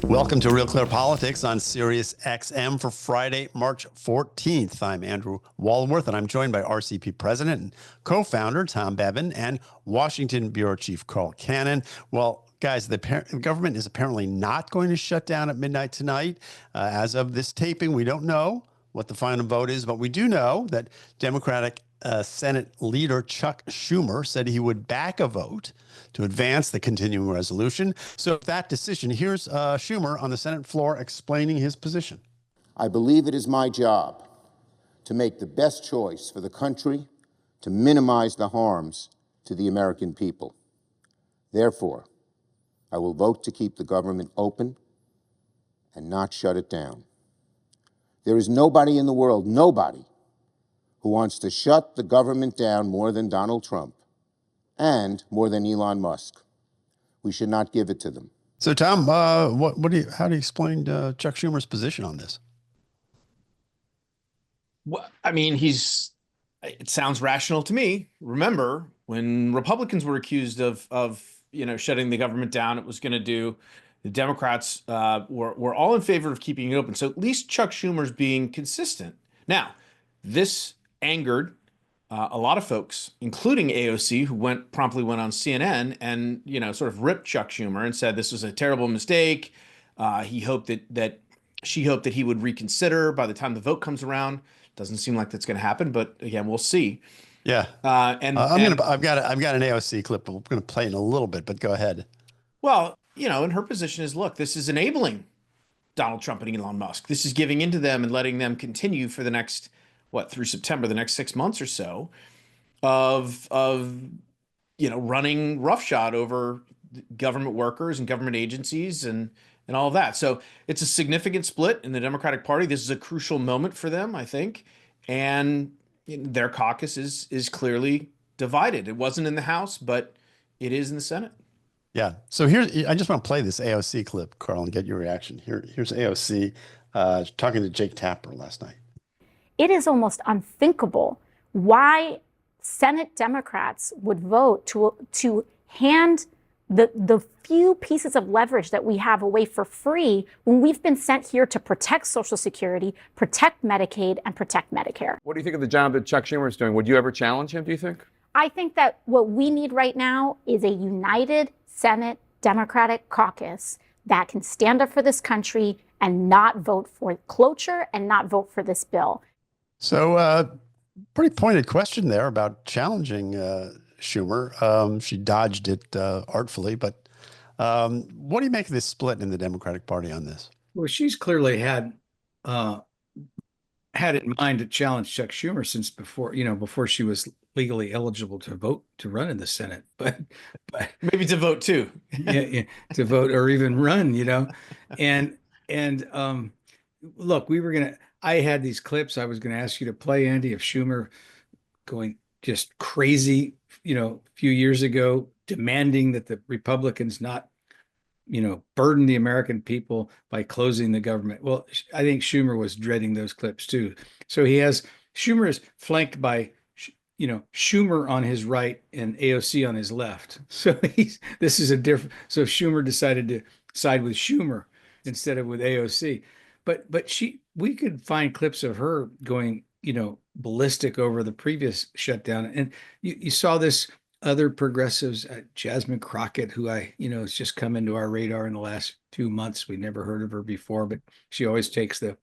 Welcome to Real Clear Politics on Sirius XM for Friday, March 14th. I'm Andrew Walworth, and I'm joined by RCP President and co-founder Tom Bevan and Washington Bureau Chief Carl Cannon. Well, guys, the government is apparently not going to shut down at midnight tonight. As of this taping, we don't know what the final vote is, but we do know that Democratic Senate leader Chuck Schumer said he would back a vote to advance the continuing resolution. So that decision, here's Schumer on the Senate floor explaining his position. I believe it is my job to make the best choice for the country to minimize the harms to the American people. Therefore, I will vote to keep the government open and not shut it down. There is nobody in the world, nobody, who wants to shut the government down more than Donald Trump and more than Elon Musk. We should not give it to them. So, Tom, how do you explain Chuck Schumer's position on this? Well, I mean, it sounds rational to me. Remember, when Republicans were accused of shutting the government down, it was going to do. The Democrats were all in favor of keeping it open. So at least Chuck Schumer's being consistent. Now, this angered a lot of folks, including AOC, who promptly went on CNN and sort of ripped Chuck Schumer and said this was a terrible mistake. She hoped that he would reconsider by the time the vote comes around. Doesn't seem like that's going to happen, but again, we'll see. Yeah, I've got an AOC clip. We're going to play in a little bit, but go ahead. Well, and her position is, look, this is enabling Donald Trump and Elon Musk. This is giving into them and letting them continue for the next, through September, the next 6 months or so of running roughshod over government workers and government agencies and all of that. So it's a significant split in the Democratic Party. This is a crucial moment for them, I think. And their caucus is clearly divided. It wasn't in the House, but it is in the Senate. Yeah. So I just want to play this AOC clip, Carl, and get your reaction. Here's AOC talking to Jake Tapper last night. It is almost unthinkable why Senate Democrats would vote to hand the few pieces of leverage that we have away for free when we've been sent here to protect Social Security, protect Medicaid, and protect Medicare. What do you think of the job that Chuck Schumer is doing? Would you ever challenge him, do you think? I think that what we need right now is a united Senate Democratic caucus that can stand up for this country and not vote for cloture and not vote for this bill. So pretty pointed question there about challenging Schumer. She dodged it artfully, but what do you make of this split in the Democratic Party on this? Well, she's clearly had it in mind to challenge Chuck Schumer since before she was legally eligible to vote to run in the Senate, but maybe to vote too. yeah, to vote or even run, and look, I had these clips I was going to ask you to play, Andy, of Schumer going just crazy, a few years ago, demanding that the Republicans not, burden the American people by closing the government. Well, I think Schumer was dreading those clips too. So Schumer is flanked by, Schumer on his right and AOC on his left. So so Schumer decided to side with Schumer instead of with AOC. But we could find clips of her going, ballistic over the previous shutdown. And you saw this other progressives, Jasmine Crockett, who has just come into our radar in the last few months. We never heard of her before, but she always takes the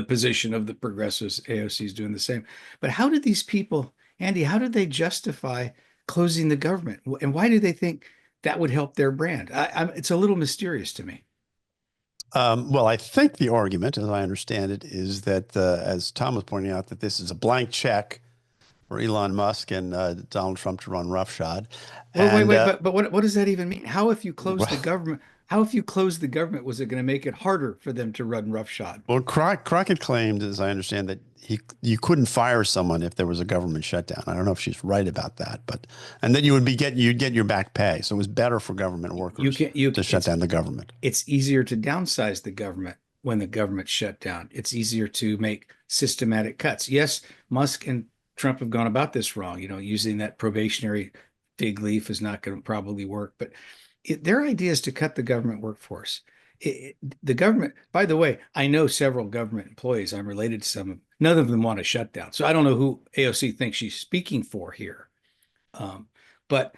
position of the progressives. AOC is doing the same. But how did these people, Andy, how did they justify closing the government? And why do they think that would help their brand? It's a little mysterious to me. Well, I think the argument, as I understand it, is that, as Tom was pointing out, that this is a blank check for Elon Musk and Donald Trump to run roughshod. But what does that even mean? How if you close the government? How if you close the government, was it going to make it harder for them to run roughshod? Well, Crockett claimed, as I understand, that you couldn't fire someone if there was a government shutdown. I don't know if she's right about that, and then you'd get your back pay. So it was better for government workers to shut down the government. It's easier to downsize the government when the government shut down. It's easier to make systematic cuts. Yes, Musk and Trump have gone about this wrong. Using that probationary fig leaf is not going to probably work, but their idea is to cut the government workforce. The government, by the way, I know several government employees. I'm related to some of them. None of them want a shutdown. So I don't know who AOC thinks she's speaking for here. But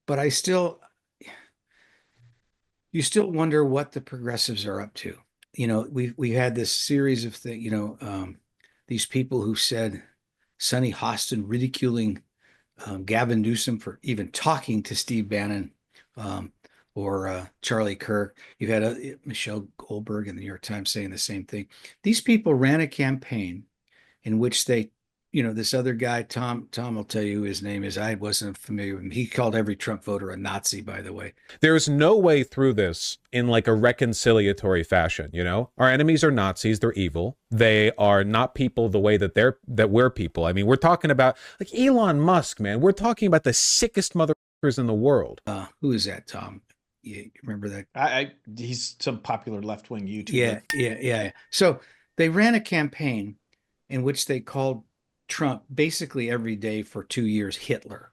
I still, you still wonder what the progressives are up to. You know, we had this series of things, you know, these people who said Sonny Hostin ridiculing Gavin Newsom for even talking to Steve Bannon, or Charlie Kirk. You had Michelle Goldberg in the New York Times saying the same thing. These people ran a campaign in which they, you know, this other guy, Tom will tell you who his name is. I wasn't familiar with him. He called every Trump voter a Nazi, by the way. There's no way through this in like a reconciliatory fashion, you know? Our enemies are Nazis, they're evil. They are not people the way that we're people. I mean, we're talking about like Elon Musk, man. We're talking about the sickest motherfuckers in the world. Who is that, Tom? You remember that? He's some popular left-wing YouTuber. Yeah. So they ran a campaign in which they called Trump basically every day for 2 years Hitler,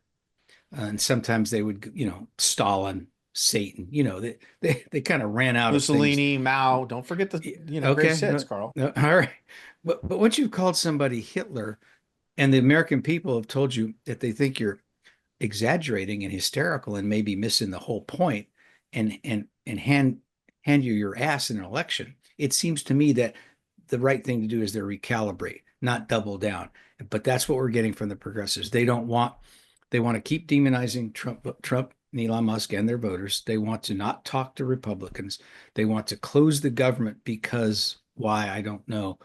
and sometimes they would, you know, Stalin, Satan. You know, they kind of ran out Mussolini, of things. Mao. Don't forget the great hits, Carl. No, all right, but once you've called somebody Hitler, and the American people have told you that they think you're exaggerating and hysterical and maybe missing the whole point, and hand you your ass in an election, it seems to me that the right thing to do is to recalibrate, not double down. But that's what we're getting from the progressives. They want to keep demonizing Trump and Elon Musk and their voters. They want to not talk to Republicans. They want to close the government because why? I don't know.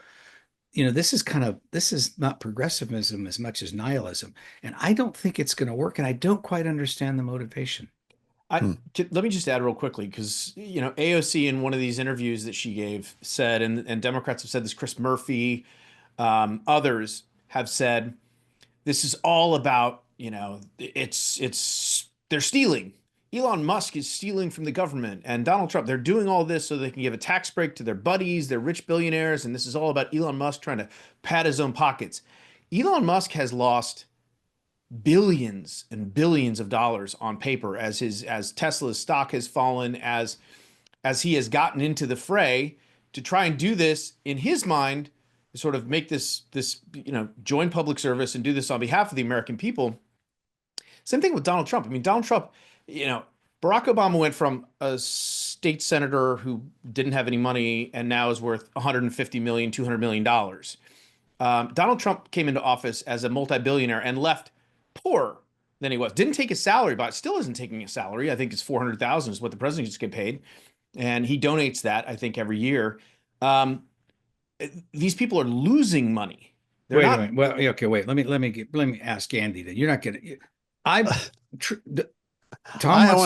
You know, this is not progressivism as much as nihilism. And I don't think it's going to work. And I don't quite understand the motivation. Let me just add real quickly, because, you know, AOC in one of these interviews that she gave said, and Democrats have said this, Chris Murphy, others have said, this is all about, you know, they're stealing. Elon Musk is stealing from the government, and Donald Trump, they're doing all this so they can give a tax break to their buddies, their rich billionaires, and this is all about Elon Musk trying to pad his own pockets. Elon Musk has lost billions and billions of dollars on paper as Tesla's stock has fallen, as he has gotten into the fray to try and do this in his mind, sort of make this, you know, join public service and do this on behalf of the American people. Same thing with Donald Trump. I mean, Donald Trump, you know, Barack Obama went from a state senator who didn't have any money and now is worth $150 million, $200 million. Donald Trump came into office as a multi-billionaire and left poorer than he was. Didn't take his salary, but still isn't taking a salary. I think it's $400,000 is what the president used to get paid, and he donates that, I think, every year. These people are losing money. Wait a minute. Well, okay, wait. Let me ask Andy. Then you're not going to. I want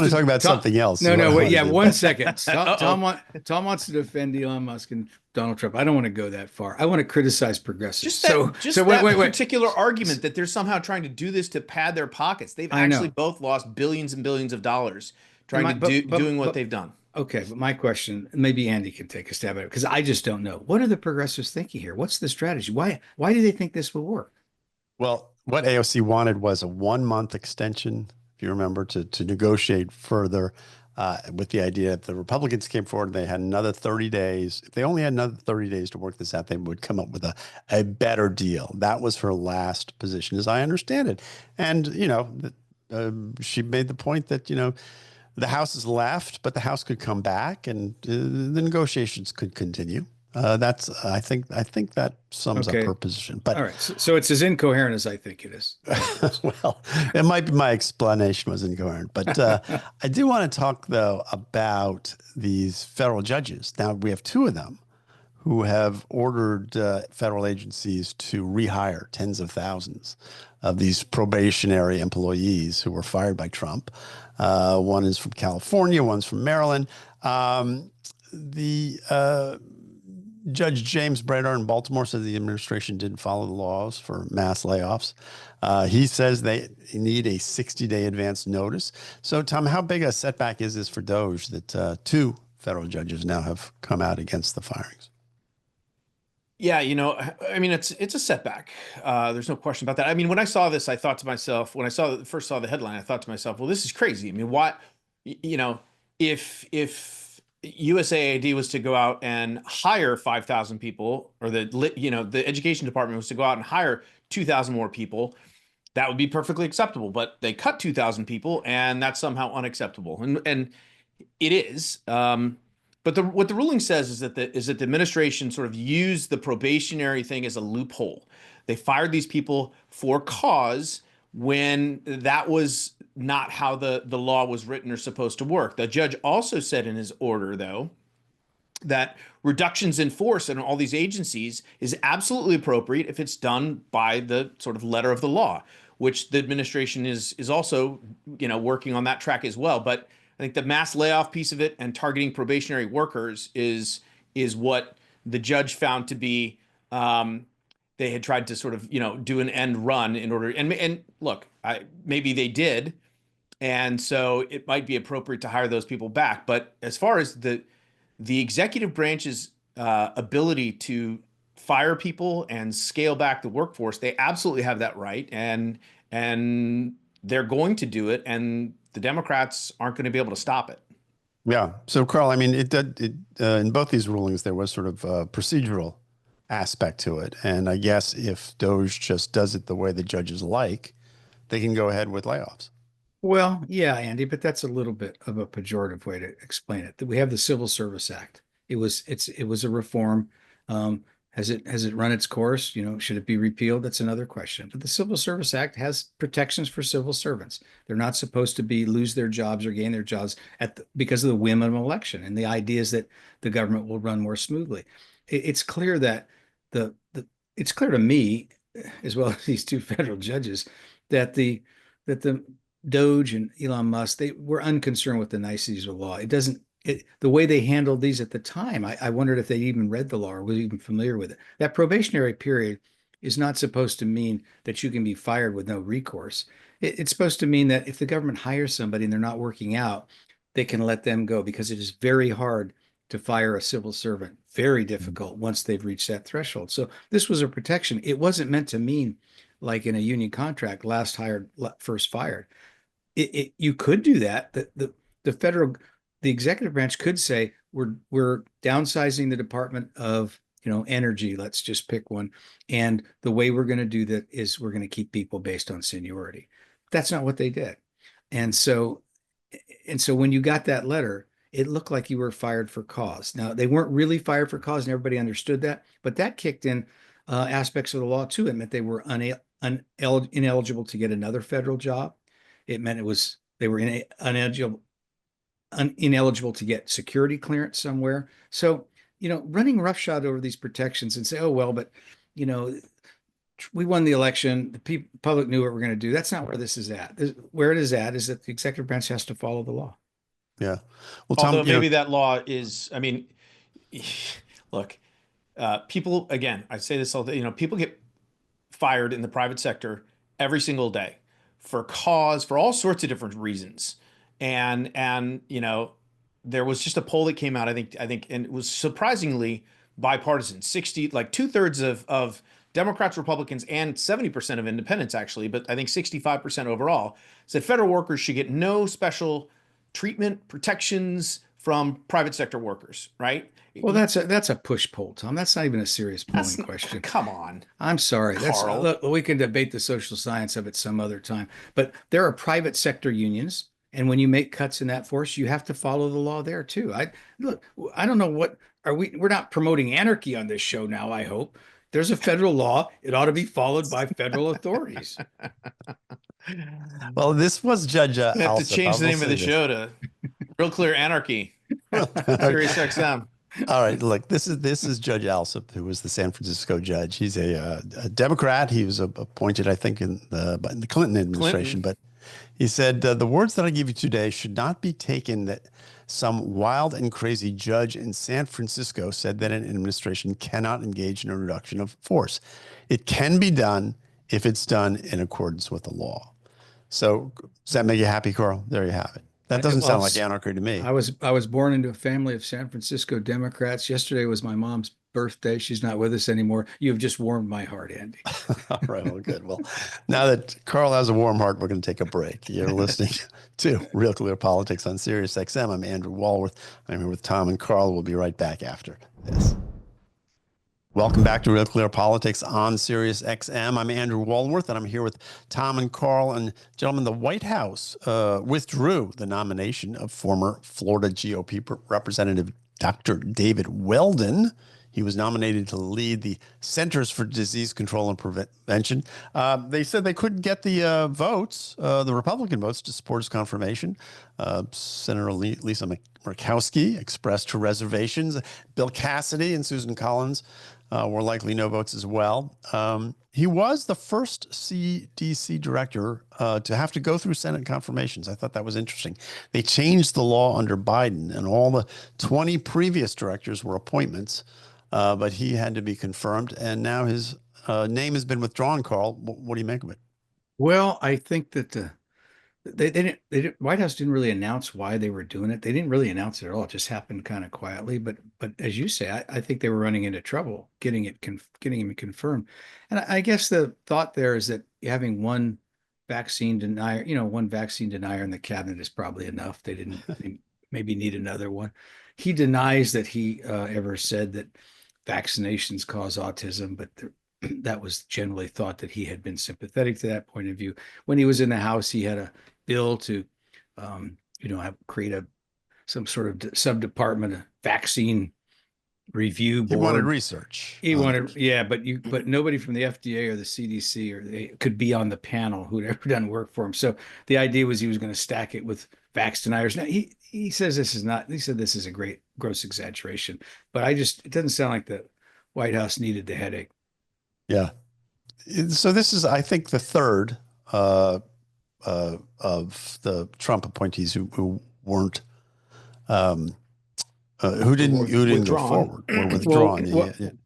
to talk about something else. No, wait. Yeah, 1 second. Tom wants to defend Elon Musk and Donald Trump. I don't want to go that far. I want to criticize progressives. Wait. Particular argument that they're somehow trying to do this to pad their pockets. They've actually both lost billions and billions of dollars trying to doing what they've done. Okay, but my question, maybe Andy can take a stab at it, because I just don't know. What are the progressives thinking here? What's the strategy? Why do they think this will work? Well, what AOC wanted was a 1-month extension, if you remember, to negotiate further, with the idea if the Republicans came forward and they had another 30 days, if they only had another 30 days to work this out, they would come up with a better deal. That was her last position, as I understand it. And, you know, she made the point that, you know, the House is left, but the House could come back and the negotiations could continue. I think that sums up her position. But all right, so it's as incoherent as I think it is. Well, it might be my explanation was incoherent, but I do want to talk though about these federal judges. Now we have 2 of them who have ordered federal agencies to rehire tens of thousands of these probationary employees who were fired by Trump. One is from California, one's from Maryland. Judge James Bradar in Baltimore said the administration didn't follow the laws for mass layoffs. He says they need a 60-day advance notice. So, Tom, how big a setback is this for DOJ that 2 federal judges now have come out against the firings? Yeah, you know, I mean, it's a setback. There's no question about that. I mean, when I saw this, I thought to myself, when I first saw the headline, I thought to myself, well, this is crazy. I mean, why, you know, if USAID was to go out and hire 5,000 people, or the education department was to go out and hire 2,000 more people, that would be perfectly acceptable. But they cut 2,000 people, and that's somehow unacceptable. And it is. But what the ruling says is that the administration sort of used the probationary thing as a loophole. They fired these people for cause when that was not how the law was written or supposed to work. The judge also said in his order, though, that reductions in force in all these agencies is absolutely appropriate if it's done by the sort of letter of the law, which the administration is also, working on that track as well. But I think the mass layoff piece of it and targeting probationary workers is what the judge found to be, they had tried to sort of, do an end run in order. And look, maybe they did. And so it might be appropriate to hire those people back. But as far as the executive branch's ability to fire people and scale back the workforce, they absolutely have that right. And they're going to do it. And the Democrats aren't going to be able to stop it. Yeah. So, Carl, I mean, in both these rulings, there was sort of a procedural aspect to it. And I guess if DOJ just does it the way the judges like, they can go ahead with layoffs. Well, yeah, Andy, but that's a little bit of a pejorative way to explain it. That we have the Civil Service Act. It was a reform. Has it run its course? Should it be repealed? That's another question. But the Civil Service Act has protections for civil servants. They're not supposed to lose their jobs or gain their jobs because of the whim of an election. And the idea is that the government will run more smoothly. It's clear that it's clear to me, as well as these two federal judges, that the DOJ and Elon Musk, they were unconcerned with the niceties of the law. The way they handled these at the time, I wondered if they even read the law or were even familiar with it. That probationary period is not supposed to mean that you can be fired with no recourse. It's supposed to mean that if the government hires somebody and they're not working out, they can let them go, because it is very hard to fire a civil servant. Very difficult once they've reached that threshold. So this was a protection. It wasn't meant to mean, like in a union contract, last hired, first fired. You could do that. The executive branch could say, we're downsizing the Department of Energy. Let's just pick one. And the way we're going to do that is we're going to keep people based on seniority. That's not what they did. And so when you got that letter, it looked like you were fired for cause. Now, they weren't really fired for cause, and everybody understood that, but that kicked in aspects of the law too. It meant they were ineligible to get another federal job. It meant they were ineligible to get security clearance somewhere. So, running roughshod over these protections and say, oh, well, but, we won the election. The public knew what we're going to do. That's not where this is at. Where it is at is that the executive branch has to follow the law. Yeah. Well, Tom, although maybe that law is, look, people, again, I say this all the, people get fired in the private sector every single day for all sorts of different reasons. And there was just a poll that came out, I think, and it was surprisingly bipartisan. 2/3 of Democrats, Republicans, and 70% of independents, actually, but I think 65% overall, said federal workers should get no special treatment, protections from private sector workers, right? Well, that's a push poll, Tom. That's not even a serious polling question. Come on. I'm sorry. Carl. Look, we can debate the social science of it some other time. But there are private sector unions, and when you make cuts in that force, you have to follow the law there too. I don't know we're not promoting anarchy on this show now, I hope. There's a federal law. It ought to be followed by federal authorities. Well, this was Judge I have to change the name of the show to Real Clear Anarchy. Sirius XM. All right, look, this is Judge Alsup, who was the San Francisco judge. He's a Democrat. He was appointed, I think, in the Clinton administration. But he said, the words that I give you today should not be taken that some wild and crazy judge in San Francisco said that an administration cannot engage in a reduction of force. It can be done if it's done in accordance with the law. So does that make you happy, Carl? There you have it. That doesn't sound like anarchy to me. I was born into a family of San Francisco Democrats. Yesterday was my mom's birthday. She's not with us anymore. You have just warmed my heart, Andy. All right, well, good. Well, now that Carl has a warm heart, we're going to take a break. You're listening to Real Clear Politics on Sirius XM. I'm Andrew Walworth. I'm here with Tom and Carl. We'll be right back after this. Welcome back to Real Clear Politics on Sirius XM. I'm Andrew Walworth, and I'm here with Tom and Carl. And gentlemen, the White House withdrew the nomination of former Florida GOP Representative Dr. David Weldon. He was nominated to lead the Centers for Disease Control and Prevention. They said they couldn't get the votes, the Republican votes, to support his confirmation. Senator Lisa Murkowski expressed her reservations. Bill Cassidy and Susan Collins were likely no votes as well. He was the first CDC director to have to go through Senate confirmations. I thought that was interesting. They changed the law under Biden, and all the 20 previous directors were appointments, but he had to be confirmed, and now his name has been withdrawn. Carl, what do you make of it? Well, I think that they didn't, White House didn't really announce why they were doing it. They didn't really announce it at all. It just happened kind of quietly. But as you say, I think they were running into trouble getting him confirmed. And I guess the thought there is that having one vaccine denier in the cabinet is probably enough. They didn't maybe need another one. He denies that he ever said that vaccinations cause autism, but that was generally thought that he had been sympathetic to that point of view. When he was in the House, he had a bill to, create some sort of sub-department of vaccine review board. He wanted research. He wanted, but nobody from the FDA or the CDC or they could be on the panel who'd ever done work for him. So the idea was he was going to stack it with vax deniers. Now he says this is not. He said this is a gross exaggeration, but it doesn't sound like the White House needed the headache. Yeah. So this is, I think, the third of the Trump appointees who weren't, who didn't go forward or withdrawn.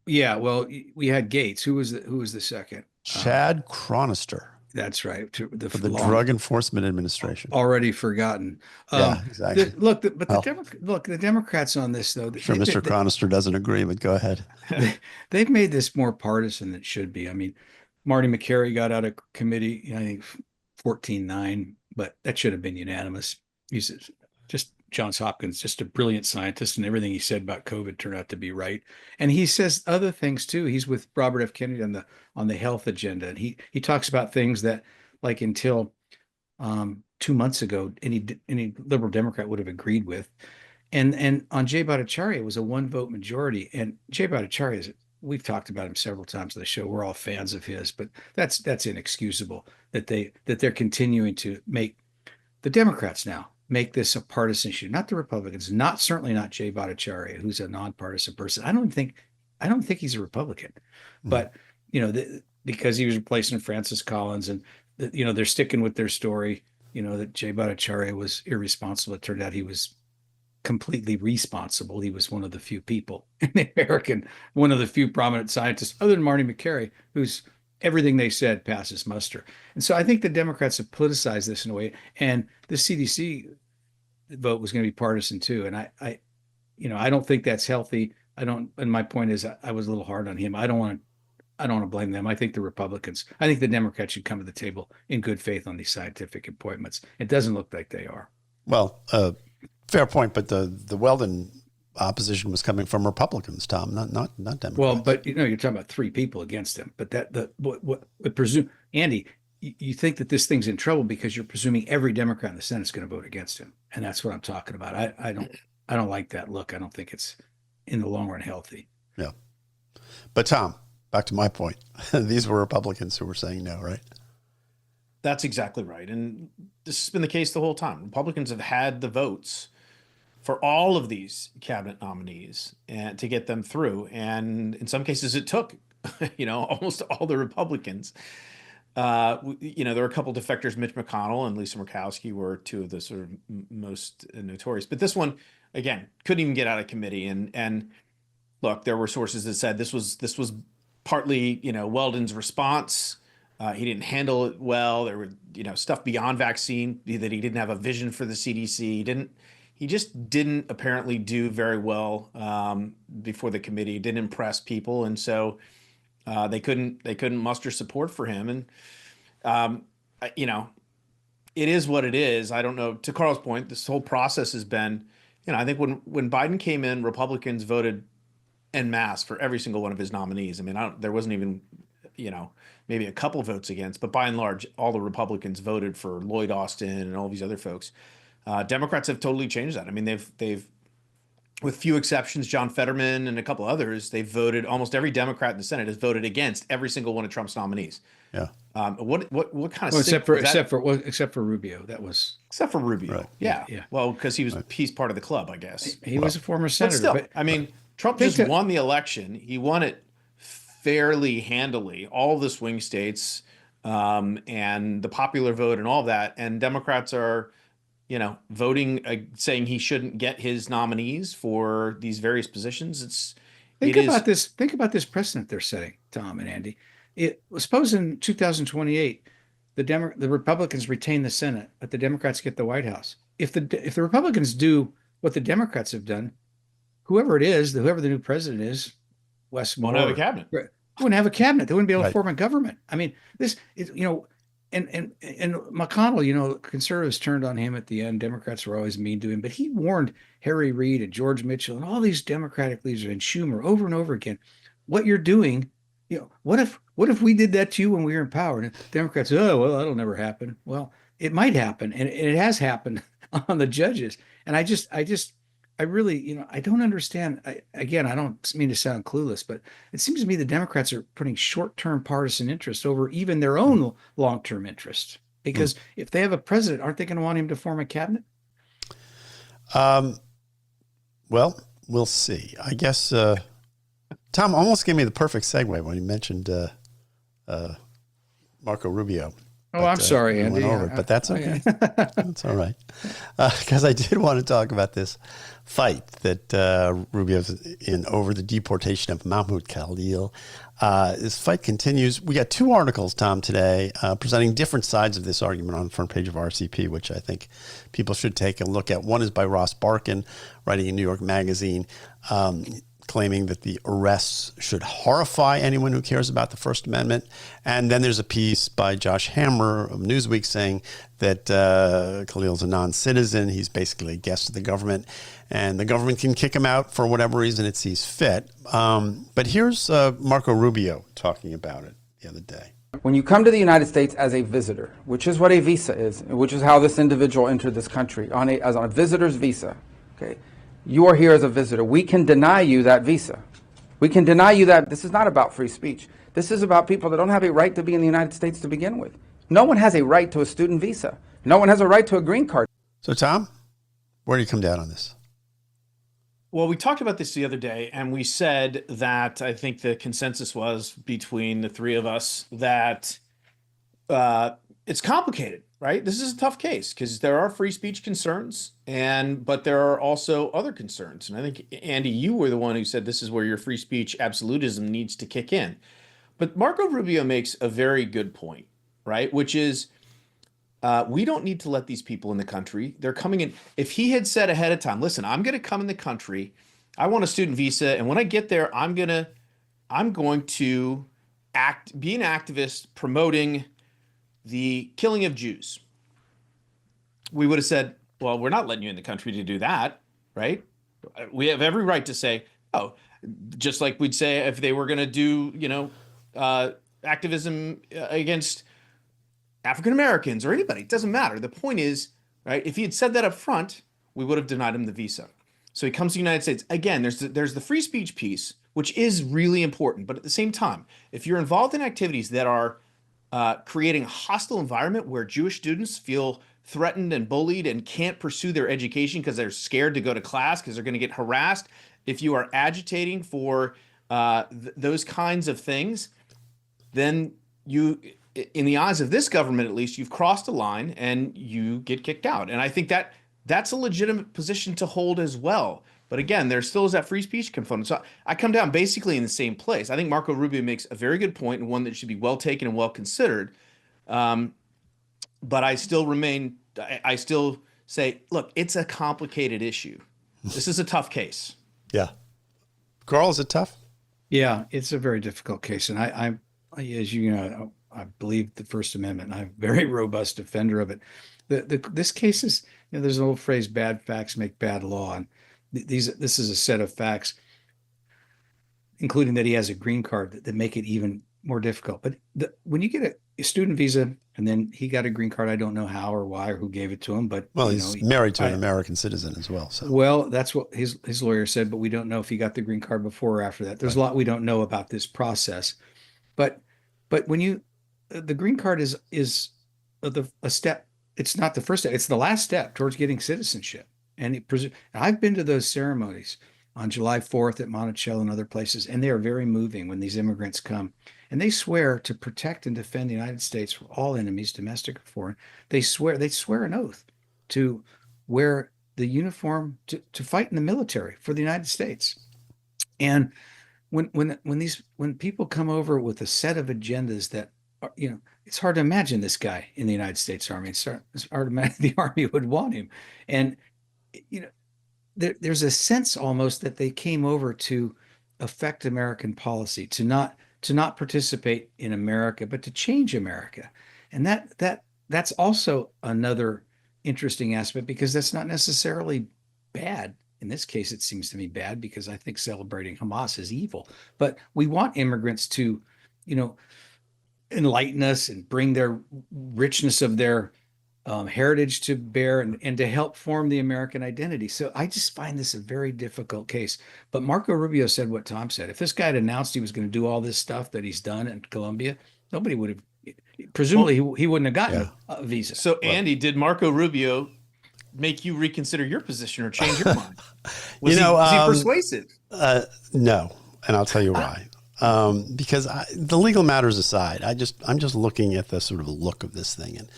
Well, we had Gates. Who was the second? Chad Chronister. That's right. For the Drug Enforcement Administration. Already forgotten. Yeah, exactly. The Democrats on this, though. Sure, Mr. Chronister doesn't agree, but go ahead. They've made this more partisan than it should be. I mean, Marty McCary got out of committee, I think 14-9, but that should have been unanimous. He's just Johns Hopkins, just a brilliant scientist, and everything he said about COVID turned out to be right. And he says other things too. He's with Robert F. Kennedy on the health agenda, and he talks about things that, like, until 2 months ago, any liberal Democrat would have agreed with. And on Jay Bhattacharya, it was a 1-vote majority. And Jay Bhattacharya we've talked about him several times on the show. We're all fans of his, but that's inexcusable that they're continuing to make the Democrats now make this a partisan issue, not the Republicans, certainly not Jay Bhattacharya, who's a nonpartisan person. I don't think he's a Republican, but because he was replacing Francis Collins, and they're sticking with their story, that Jay Bhattacharya was irresponsible. It turned out he was completely responsible. He was one of the few people in the one of the few prominent scientists, other than Marty McCary, who's everything they said passes muster. And so I think the Democrats have politicized this in a way, and the CDC vote was going to be partisan too. And I don't think that's healthy. And my point is, I was a little hard on him. I don't want to blame them. I think the Republicans, I think the Democrats should come to the table in good faith on these scientific appointments. It doesn't look like they are. Well, Fair point, but the Weldon opposition was coming from Republicans, Tom, not Democrats. Well, but you're talking about 3 people against him. But presume, Andy, you think that this thing's in trouble because you're presuming every Democrat in the Senate is going to vote against him, and that's what I'm talking about. I don't like that look. I don't think it's in the long run healthy. Yeah, but Tom, back to my point. These were Republicans who were saying no, right? That's exactly right, and this has been the case the whole time. Republicans have had the votes for all of these cabinet nominees and to get them through. And in some cases it took, almost all the Republicans. There were a couple defectors. Mitch McConnell and Lisa Murkowski were 2 of the sort of most notorious. But this one, again, couldn't even get out of committee. And look, there were sources that said this was partly, Weldon's response. He didn't handle it well. There were, stuff beyond vaccine, that he didn't have a vision for the CDC. He he just didn't apparently do very well before the committee. Didn't impress people, and so they couldn't muster support for him. And you know, it is what it is. I don't know. To Carl's point, this whole process has been, I think when Biden came in, Republicans voted en masse for every single one of his nominees. I mean, there wasn't even, maybe a couple votes against, but by and large, all the Republicans voted for Lloyd Austin and all these other folks. Democrats have totally changed that. I mean, they've, with few exceptions, John Fetterman and a couple others, they've voted. Almost every Democrat in the Senate has voted against every single one of Trump's nominees. Yeah. What kind of except for Rubio, except for Rubio, right. Yeah. Well, because he's part of the club, I guess. He was a former senator. But still, I mean, Trump just won the election. He won it fairly handily. All the swing states, and the popular vote and all that, and Democrats are, voting, saying he shouldn't get his nominees for these various positions. Think about this precedent they're setting, Tom and Andy. Suppose in 2028, the Republicans retain the Senate, but the Democrats get the White House. If the Republicans do what the Democrats have done, whoever the new president is, Wes Moore, won't have a cabinet. Wouldn't have a cabinet. They wouldn't be able to form a government. I mean, this is, and McConnell, conservatives turned on him at the end. Democrats were always mean to him, but he warned Harry Reid and George Mitchell and all these Democratic leaders and Schumer over and over again, what you're doing, what if we did that to you when we were in power? And Democrats, oh, well, that'll never happen. Well, it might happen. And it has happened on the judges. And I really, I don't understand. I don't mean to sound clueless, but it seems to me the Democrats are putting short-term partisan interest over even their own long-term interest. Because if they have a president, aren't they going to want him to form a cabinet? Well, we'll see. I guess Tom almost gave me the perfect segue when he mentioned Marco Rubio. Oh, I'm sorry, Andy. But that's okay. That's all right. Because I did want to talk about this fight that Rubio's in over the deportation of Mahmoud Khalil. This fight continues. We got two articles, Tom, today presenting different sides of this argument on the front page of RCP, which I think people should take a look at. One is by Ross Barkan, writing in New York Magazine, claiming that the arrests should horrify anyone who cares about the First Amendment. And then there's a piece by Josh Hammer of Newsweek saying that Khalil's a non-citizen. He's basically a guest of the government, and the government can kick him out for whatever reason it sees fit. But here's Marco Rubio talking about it the other day. When you come to the United States as a visitor, which is what a visa is, which is how this individual entered this country, on a visitor's visa, okay? You are here as a visitor. We can deny you that visa. We can deny you that. This is not about free speech. This is about people that don't have a right to be in the United States to begin with. No one has a right to a student visa. No one has a right to a green card. So, Tom, where do you come down on this? Well, we talked about this the other day, and we said that I think the consensus was between the three of us that it's complicated, right? This is a tough case because there are free speech concerns, but there are also other concerns. And I think, Andy, you were the one who said this is where your free speech absolutism needs to kick in. But Marco Rubio makes a very good point, right? Which is we don't need to let these people in the country. They're coming in. If he had said ahead of time, listen, I'm going to come in the country. I want a student visa. And when I get there, I'm going to be an activist promoting the killing of Jews. We would have said, well, we're not letting you in the country to do that, right? We have every right to say, oh, just like we'd say if they were going to do, activism against African Americans or anybody. It doesn't matter. The point is, right, if he had said that up front, we would have denied him the visa. So he comes to the United States. Again, there's the free speech piece, which is really important. But at the same time, if you're involved in activities that are creating a hostile environment where Jewish students feel threatened and bullied and can't pursue their education because they're scared to go to class because they're going to get harassed, if you are agitating for those kinds of things, then you, in the eyes of this government at least, you've crossed a line and you get kicked out. And I think that's a legitimate position to hold as well. But again, there still is that free speech component. So I come down basically in the same place. I think Marco Rubio makes a very good point and one that should be well taken and well considered. But I still say, look, it's a complicated issue. This is a tough case. Yeah. Carl, is it tough? Yeah, it's a very difficult case. And I as you know, I believe the First Amendment. I'm a very robust defender of it. This case is, there's an old phrase, bad facts make bad law. And this is a set of facts, including that he has a green card, that make it even more difficult. But when you get a student visa and then he got a green card, I don't know how or why or who gave it to him, but he's married to an American citizen as well. So that's what his lawyer said, but we don't know if he got the green card before or after that. There's a lot we don't know about this process. But when the green card is a step. It's not the first step. It's the last step towards getting citizenship. And I've been to those ceremonies on July 4th at Monticello and other places, and they are very moving when these immigrants come. And they swear to protect and defend the United States from all enemies, domestic or foreign. They swear an oath to wear the uniform to fight in the military for the United States. And when people come over with a set of agendas that are, it's hard to imagine this guy in the United States Army. It's hard to imagine the Army would want him. And there's a sense almost that they came over to affect American policy, to not participate in America, but to change America. And that's also another interesting aspect, because that's not necessarily bad. In this case, it seems to me bad, because I think celebrating Hamas is evil. But we want immigrants to, enlighten us and bring their richness of their heritage to bear, and to help form the American identity. So I just find this a very difficult case. But Marco Rubio said what Tom said. If this guy had announced he was going to do all this stuff that he's done in Colombia, nobody would have, presumably he wouldn't have gotten a visa. So Andy, did Marco Rubio make you reconsider your position or change your mind? Was he persuasive? No, and I'll tell you why. Because the legal matters aside, I'm just looking at the sort of look of this thing, and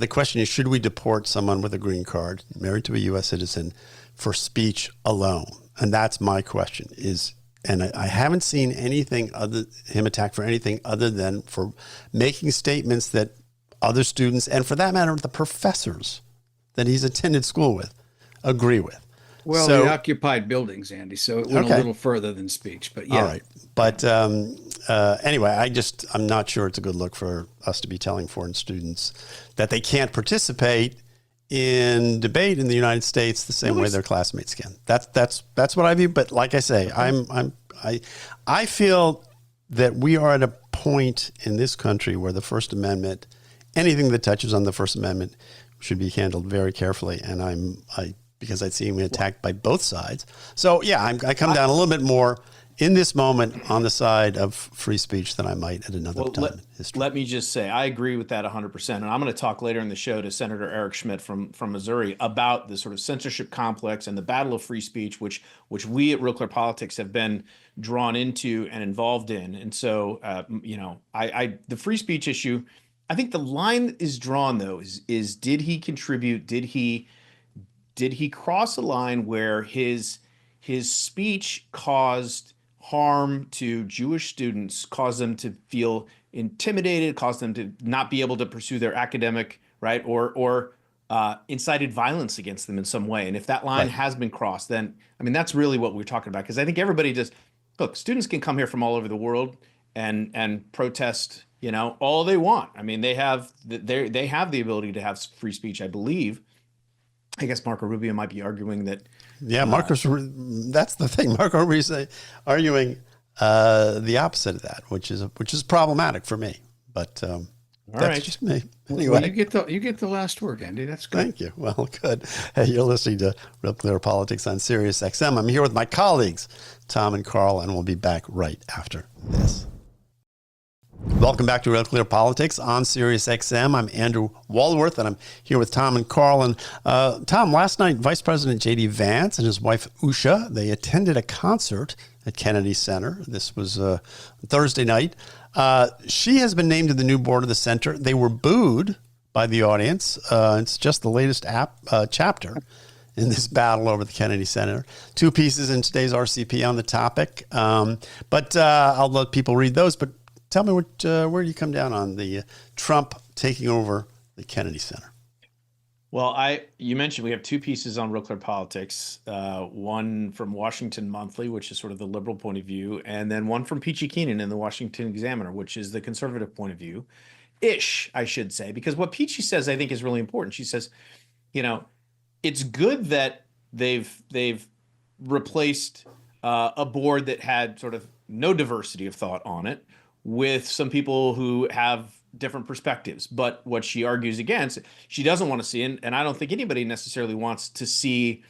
the question is: should we deport someone with a green card, married to a U.S. citizen, for speech alone? And that's my question. And I haven't seen him attacked for anything other than for making statements that other students, and for that matter, the professors that he's attended school with, agree with. Well, they occupied buildings, Andy, so it went a little further than speech. But yeah. All right. But anyway, I'm not sure it's a good look for us to be telling foreign students that they can't participate in debate in the United States the same way their classmates can. That's what I view. But like I say, I feel that we are at a point in this country where the First Amendment, anything that touches on the First Amendment, should be handled very carefully. And because I'd seen me attacked by both sides. So yeah, I come down a little bit more in this moment on the side of free speech than I might at another time in history. Let me just say, I agree with that 100%. And I'm going to talk later in the show to Senator Eric Schmitt from Missouri about the sort of censorship complex and the battle of free speech, which we at RealClearPolitics have been drawn into and involved in. And so, the free speech issue, I think the line is drawn though, is did he contribute? Did he cross a line where his speech caused harm to Jewish students, caused them to feel intimidated, caused them to not be able to pursue their academic, right, or incited violence against them in some way? And if that line has been crossed, then that's really what we're talking about. Because I think everybody look, students can come here from all over the world and protest, all they want. They have the ability to have free speech, I believe. I guess Marco Rubio might be arguing that. Yeah, that's the thing. Marco Rubio is arguing the opposite of that, which is problematic for me. But that's just me. Anyway, well, you get the last word, Andy. That's good. Thank you. Well, good. Hey, you're listening to Real Clear Politics on Sirius XM. I'm here with my colleagues, Tom and Carl, and we'll be back right after this. Welcome back to Real Clear Politics on Sirius XM. I'm Andrew Walworth, and I'm here with Tom and Carl. And Tom, last night, Vice President J.D. Vance and his wife, Usha, they attended a concert at Kennedy Center. This was Thursday night. She has been named to the new board of the center. They were booed by the audience. It's just the latest chapter in this battle over the Kennedy Center. 2 pieces in today's RCP on the topic. But I'll let people read those. But tell me where do you come down on the Trump taking over the Kennedy Center? Well, you mentioned we have two pieces on Real Clear Politics, one from Washington Monthly, which is sort of the liberal point of view, and then one from Peachy Keenan in the Washington Examiner, which is the conservative point of view, I should say, because what Peachy says I think is really important. She says, it's good that they've replaced a board that had sort of no diversity of thought on it with some people who have different perspectives. But what she argues against, she doesn't want to see, and I don't think anybody necessarily wants to see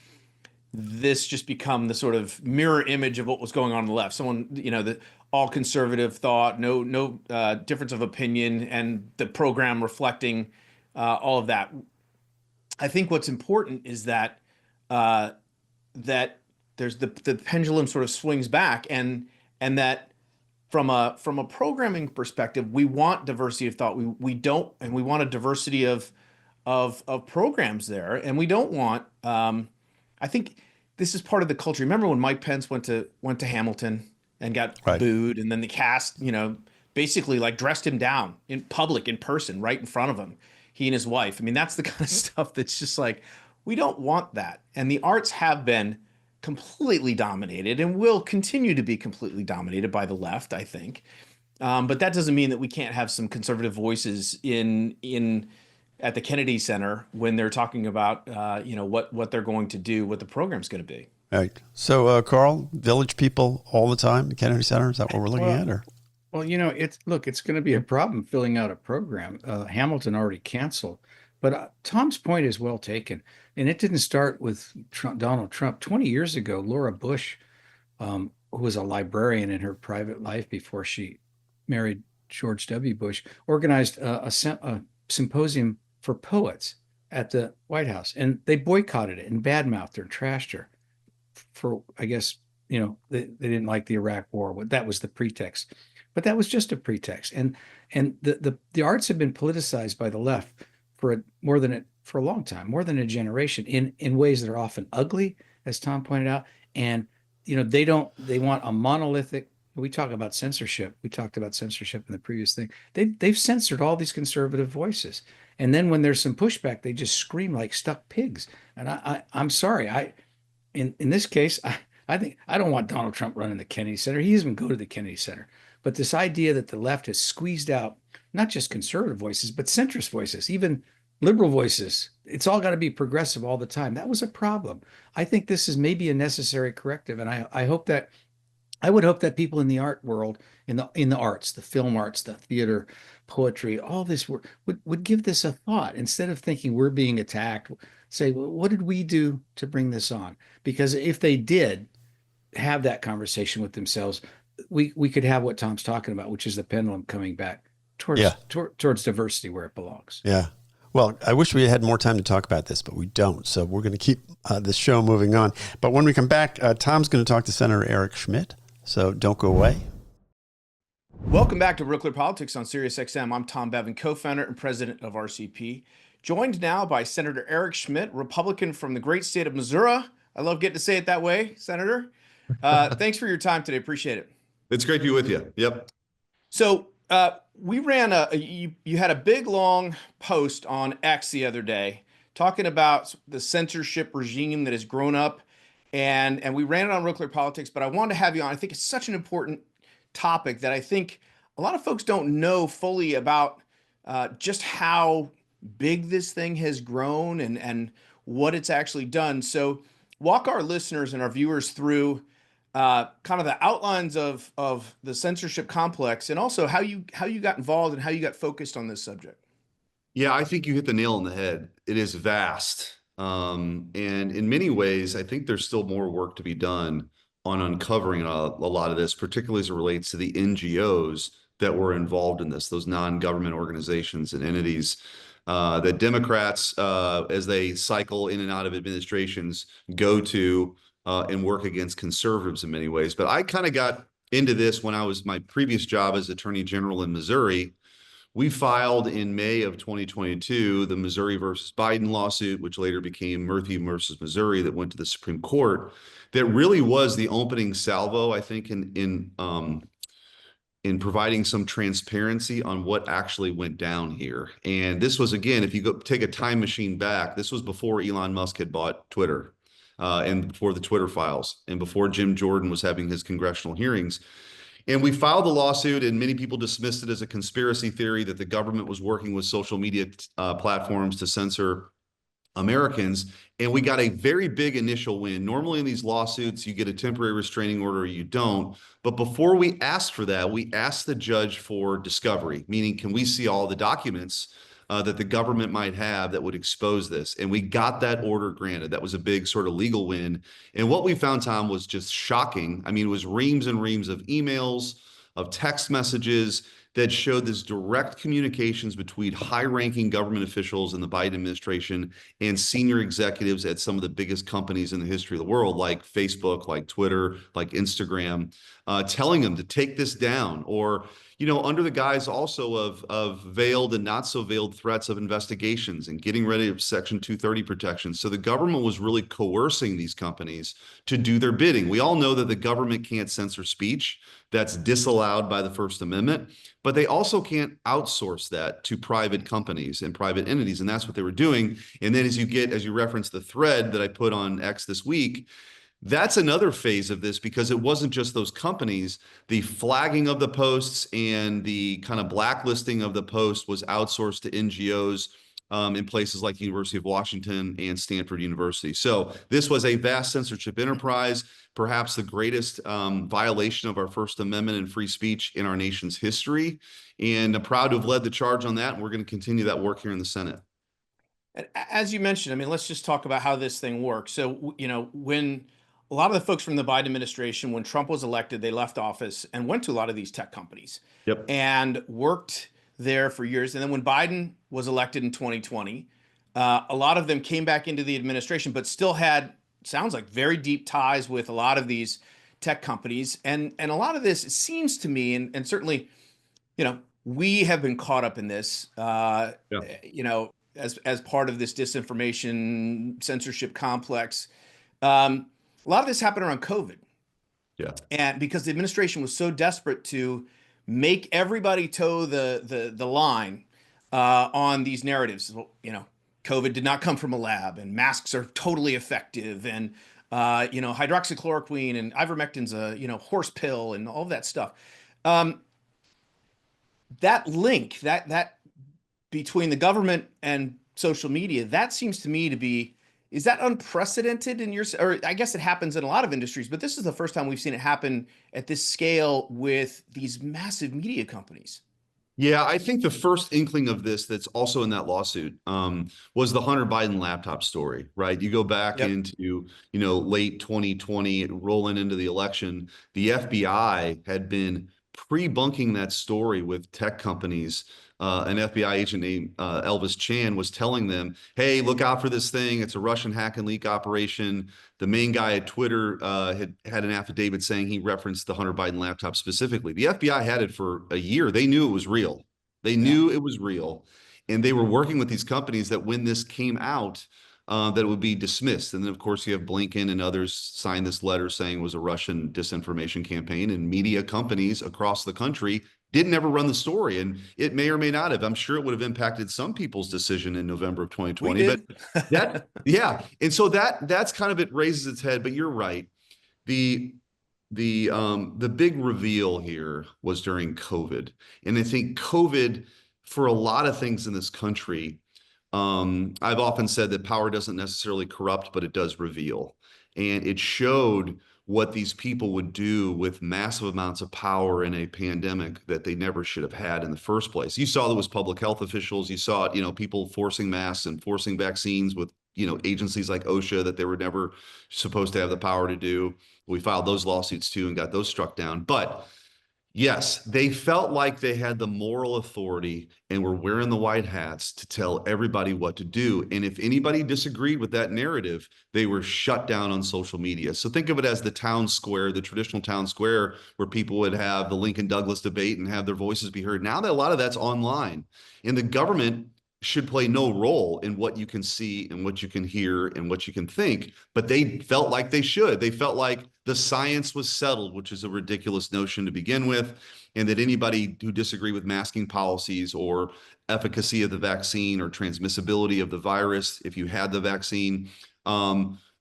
this just become the sort of mirror image of what was going on the left. Someone, the all conservative thought, no difference of opinion, and the program reflecting all of that. I think what's important is that that there's the pendulum sort of swings back, and that from a programming perspective, we want diversity of thought. We don't, and we want a diversity of programs there, and we don't want. I think this is part of the culture. Remember when Mike Pence went to Hamilton and got booed, and then the cast, basically like dressed him down in public, in person, right in front of him, he and his wife. I mean, that's the kind of stuff that's just like, we don't want that. And the arts have been completely dominated and will continue to be completely dominated by the left, I think. But that doesn't mean that we can't have some conservative voices at the Kennedy Center when they're talking about, what they're going to do, what the program's going to be. Right. So, Carl, village people all the time at Kennedy Center, is that what we're looking at? Or? Well, it's going to be a problem filling out a program. Hamilton already canceled. But Tom's point is well taken. And it didn't start with Donald Trump. 20 years ago, Laura Bush, who was a librarian in her private life before she married George W. Bush, organized a symposium for poets at the White House. And they boycotted it and badmouthed her and trashed her for, I guess, they didn't like the Iraq War. That was the pretext. But that was just a pretext. And the arts have been politicized by the left for a long time, more than a generation, in ways that are often ugly, as Tom pointed out. And they want a monolithic. We talk about censorship. We talked about censorship in the previous thing. They've censored all these conservative voices, and then when there's some pushback, they just scream like stuck pigs. And I'm sorry, in this case, I think I don't want Donald Trump running the Kennedy Center. He doesn't go to the Kennedy Center. But this idea that the left has squeezed out not just conservative voices, but centrist voices, even liberal voices, it's all got to be progressive all the time. That was a problem. I think this is maybe a necessary corrective. And I would hope that people in the art world, in the arts, the film arts, the theater, poetry, all this work would give this a thought instead of thinking we're being attacked. Say, well, what did we do to bring this on? Because if they did have that conversation with themselves, we could have what Tom's talking about, which is the pendulum coming back towards diversity where it belongs. Yeah. Well, I wish we had more time to talk about this, but we don't. So we're going to keep this show moving on. But when we come back, Tom's going to talk to Senator Eric Schmitt. So don't go away. Welcome back to Real Clear Politics on SiriusXM. I'm Tom Bevan, co-founder and president of RCP. Joined now by Senator Eric Schmitt, Republican from the great state of Missouri. I love getting to say it that way, Senator. Thanks for your time today. Appreciate it. It's great to be with you. Yep. So we ran you had a big long post on X the other day talking about the censorship regime that has grown up, and we ran it on Real Clear Politics, but I wanted to have you on. I think it's such an important topic that I think a lot of folks don't know fully about just how big this thing has grown and what it's actually done. So walk our listeners and our viewers through kind of the outlines of the censorship complex, and also how you got involved and how you got focused on this subject. Yeah, I think you hit the nail on the head. It is vast. And in many ways, I think there's still more work to be done on uncovering a lot of this, particularly as it relates to the NGOs that were involved in this, those non-government organizations and entities that Democrats, as they cycle in and out of administrations, go to and work against conservatives in many ways. But I kind of got into this when I was my previous job as Attorney General in Missouri. We filed in May of 2022 the Missouri versus Biden lawsuit, which later became Murphy versus Missouri, that went to the Supreme Court. That really was the opening salvo, I think, in in providing some transparency on what actually went down here. And this was, again, if you go take a time machine back, this was before Elon Musk had bought Twitter, and before the Twitter files, and before Jim Jordan was having his congressional hearings. And we filed the lawsuit, and many people dismissed it as a conspiracy theory that the government was working with social media platforms to censor Americans. And we got a very big initial win. Normally in these lawsuits, you get a temporary restraining order or you don't. But before we asked for that, we asked the judge for discovery, meaning, can we see all the documents that the government might have that would expose this? And we got that order granted. That was a big sort of legal win. And what we found, Tom, was just shocking. I mean, it was reams and reams of emails, of text messages that showed this direct communications between high-ranking government officials in the Biden administration and senior executives at some of the biggest companies in the history of the world, like Facebook, like Twitter, like Instagram, telling them to take this down, or, you know, under the guise also of veiled and not so veiled threats of investigations and getting rid of Section 230 protections. So the government was really coercing these companies to do their bidding. We all know that the government can't censor speech. That's disallowed by the First Amendment, but they also can't outsource that to private companies and private entities, and that's what they were doing. And then as you reference the thread that I put on X this week, that's another phase of this, because it wasn't just those companies. The flagging of the posts and the kind of blacklisting of the post was outsourced to NGOs in places like the University of Washington and Stanford University. So this was a vast censorship enterprise, perhaps the greatest violation of our First Amendment and free speech in our nation's history. And I'm proud to have led the charge on that. And we're going to continue that work here in the Senate. As you mentioned, I mean, let's just talk about how this thing works. So, you know, when a lot of the folks from the Biden administration, when Trump was elected, they left office and went to a lot of these tech companies. Yep. And worked there for years. And then when Biden was elected in 2020, a lot of them came back into the administration, but still had, sounds like, very deep ties with a lot of these tech companies. And a lot of this, it seems to me, and certainly, you know, we have been caught up in this, you know, as part of this disinformation censorship complex. A lot of this happened around COVID. Yeah. And because the administration was so desperate to make everybody toe the line on these narratives. Well, you know, COVID did not come from a lab, and masks are totally effective, and you know, hydroxychloroquine and ivermectin's a, you know, horse pill, and all of that stuff. That link, that between the government and social media, that seems to me to be, is that unprecedented in your, or I guess it happens in a lot of industries, but this is the first time we've seen it happen at this scale with these massive media companies. Yeah, I think the first inkling of this that's also in that lawsuit was the Hunter Biden laptop story, right? You go back into, you know, late 2020, rolling into the election, the FBI had been pre-bunking that story with tech companies. An FBI agent named Elvis Chan was telling them, hey, look out for this thing. It's a Russian hack and leak operation. The main guy at Twitter had an affidavit saying he referenced the Hunter Biden laptop specifically. The FBI had it for a year. They knew it was real. They knew it was real. And they were working with these companies that when this came out, that it would be dismissed. And then, of course, you have Blinken and others sign this letter saying it was a Russian disinformation campaign, and media companies across the country didn't ever run the story. And it may or may not have. I'm sure it would have impacted some people's decision in November of 2020. But that, yeah. And so that's kind of, it raises its head. But you're right. The big reveal here was during COVID. And I think COVID, for a lot of things in this country, I've often said that power doesn't necessarily corrupt, but it does reveal. And it showed what these people would do with massive amounts of power in a pandemic that they never should have had in the first place. You saw there was public health officials. You saw, you know, people forcing masks and forcing vaccines with, you know, agencies like OSHA that they were never supposed to have the power to do. We filed those lawsuits too and got those struck down. But yes, they felt like they had the moral authority and were wearing the white hats to tell everybody what to do. And if anybody disagreed with that narrative, they were shut down on social media. So think of it as the town square, the traditional town square, where people would have the Lincoln Douglas debate and have their voices be heard. Now that a lot of that's online, and the government should play no role in what you can see and what you can hear and what you can think, but they felt like they should. They felt like the science was settled, which is a ridiculous notion to begin with, and that anybody who disagreed with masking policies or efficacy of the vaccine or transmissibility of the virus, if you had the vaccine,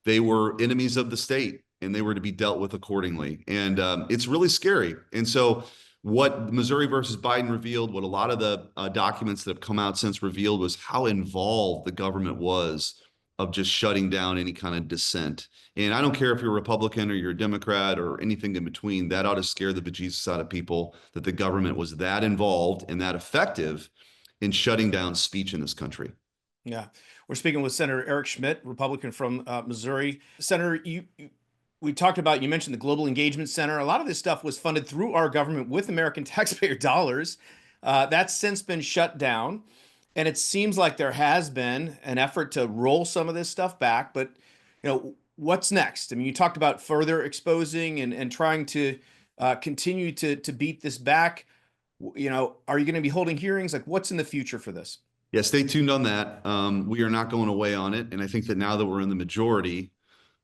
they were enemies of the state and they were to be dealt with accordingly. And it's really scary. And so what Missouri versus Biden revealed, what a lot of the documents that have come out since revealed, was how involved the government was of just shutting down any kind of dissent. And I don't care if you're a Republican or you're a Democrat or anything in between, that ought to scare the bejesus out of people that the government was that involved and that effective in shutting down speech in this country. Yeah. We're speaking with Senator Eric Schmitt, Republican from Missouri. Senator, we talked about, you mentioned the Global Engagement Center. A lot of this stuff was funded through our government with American taxpayer dollars. That's since been shut down. And it seems like there has been an effort to roll some of this stuff back. But, what's next? I mean, you talked about further exposing and trying to continue to beat this back. Are you going to be holding hearings? Like, what's in the future for this? Yeah, stay tuned on that. We are not going away on it. And I think that now that we're in the majority,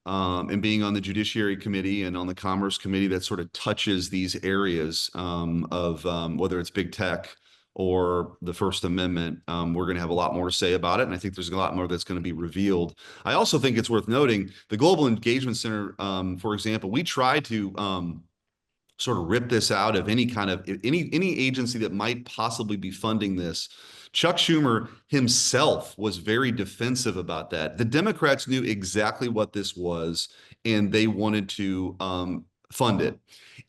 and being on the Judiciary Committee and on the Commerce Committee that sort of touches these areas of whether it's big tech or the First Amendment, we're going to have a lot more to say about it. And I think there's a lot more that's going to be revealed. I also think it's worth noting the Global Engagement Center, for example, we tried to sort of rip this out of any kind of any agency that might possibly be funding this. Chuck Schumer himself was very defensive about that. The Democrats knew exactly what this was, and they wanted to fund it.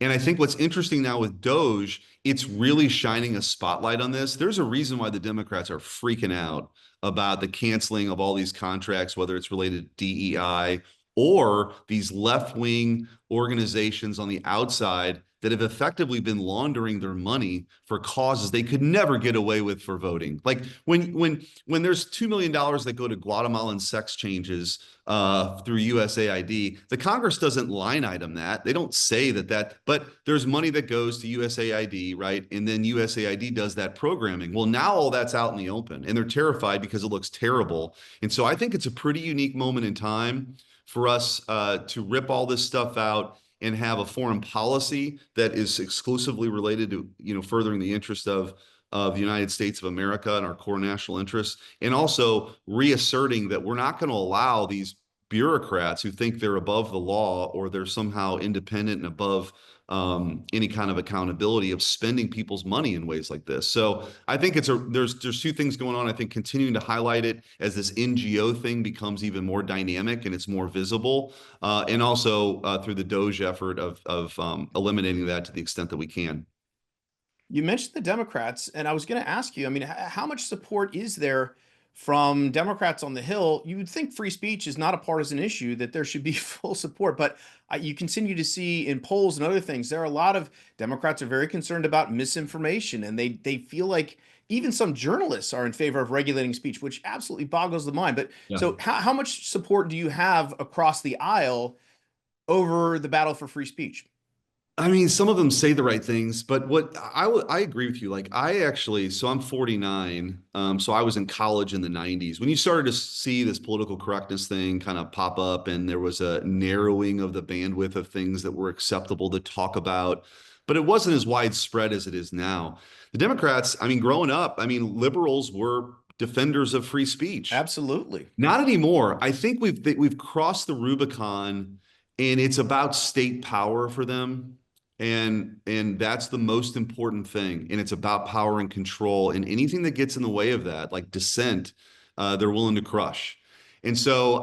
And I think what's interesting now with DOGE, it's really shining a spotlight on this. There's a reason why the Democrats are freaking out about the canceling of all these contracts, whether it's related to DEI or these left-wing organizations on the outside that have effectively been laundering their money for causes they could never get away with for voting. Like when there's $2 million that go to Guatemalan sex changes through USAID, the Congress doesn't line item that. They don't say that, but there's money that goes to USAID, right? And then USAID does that programming. Well, now all that's out in the open, and they're terrified because it looks terrible. And so I think it's a pretty unique moment in time for us to rip all this stuff out and have a foreign policy that is exclusively related to, furthering the interest of the United States of America and our core national interests, and also reasserting that we're not going to allow these bureaucrats who think they're above the law or they're somehow independent and above any kind of accountability of spending people's money in ways like this. So I think there's two things going on. I think continuing to highlight it as this NGO thing becomes even more dynamic and it's more visible, and also through the DOGE effort of eliminating that to the extent that we can. You mentioned the Democrats, and I was going to ask you, I mean, how much support is there from Democrats on the Hill? You would think free speech is not a partisan issue, that there should be full support, but you continue to see in polls and other things, there are a lot of Democrats are very concerned about misinformation, and they feel like even some journalists are in favor of regulating speech, which absolutely boggles the mind. But yeah. So how much support do you have across the aisle over the battle for free speech? I mean, some of them say the right things, but what I agree with you. Like so I'm 49. So I was in college in the 90s when you started to see this political correctness thing kind of pop up, and there was a narrowing of the bandwidth of things that were acceptable to talk about, but it wasn't as widespread as it is now. The Democrats, I mean, growing up, I mean, liberals were defenders of free speech. Absolutely. Not anymore. I think we've crossed the Rubicon, and it's about state power for them. And that's the most important thing. And it's about power and control, and anything that gets in the way of that, like dissent, they're willing to crush. And so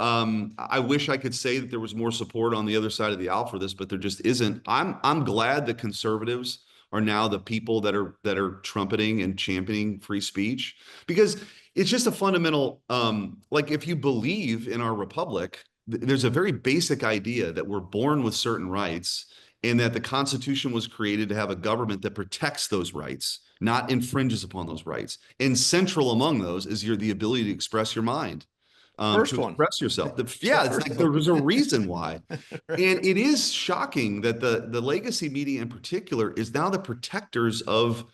I wish I could say that there was more support on the other side of the aisle for this, but there just isn't. I'm glad that conservatives are now the people that are trumpeting and championing free speech, because it's just a fundamental, like if you believe in our republic, there's a very basic idea that we're born with certain rights, and that the Constitution was created to have a government that protects those rights, not infringes upon those rights. And central among those is the ability to express your mind, to express yourself. It's like there's a reason why. Right. And it is shocking that the legacy media in particular is now the protectors of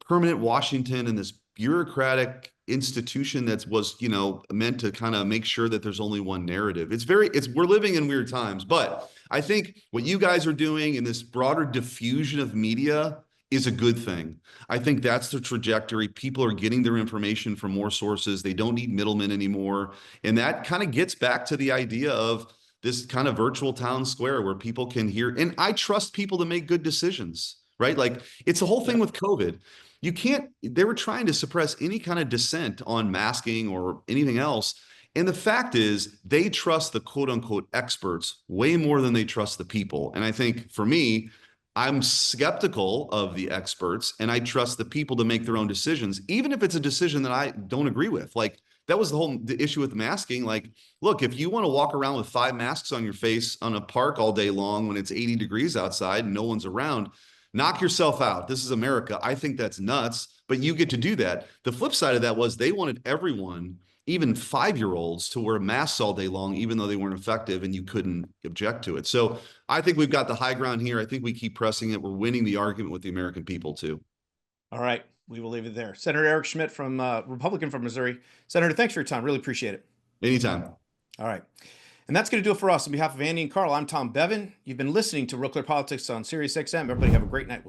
permanent Washington and this bureaucratic institution that was, you know, meant to kind of make sure that there's only one narrative. We're living in weird times, but I think what you guys are doing in this broader diffusion of media is a good thing. I think that's the trajectory. People are getting their information from more sources. They don't need middlemen anymore. And that kind of gets back to the idea of this kind of virtual town square where people can hear. And I trust people to make good decisions, right? Like it's the whole thing with COVID. They were trying to suppress any kind of dissent on masking or anything else. And the fact is, they trust the quote unquote experts way more than they trust the people. And I think for me, I'm skeptical of the experts and I trust the people to make their own decisions, even if it's a decision that I don't agree with. Like that was the issue with masking. Like, look, if you want to walk around with 5 masks on your face on a park all day long when it's 80 degrees outside and no one's around, knock yourself out. This is America. I think that's nuts, but you get to do that. The flip side of that was they wanted everyone, even 5-year-olds, to wear masks all day long, even though they weren't effective and you couldn't object to it. So I think we've got the high ground here. I think we keep pressing it. We're winning the argument with the American people too. All right. We will leave it there. Senator Eric Schmitt from Republican from Missouri. Senator, thanks for your time. Really appreciate it. Anytime. All right. And that's going to do it for us. On behalf of Andy and Carl, I'm Tom Bevan. You've been listening to Real Clear Politics on Sirius XM. Everybody have a great night.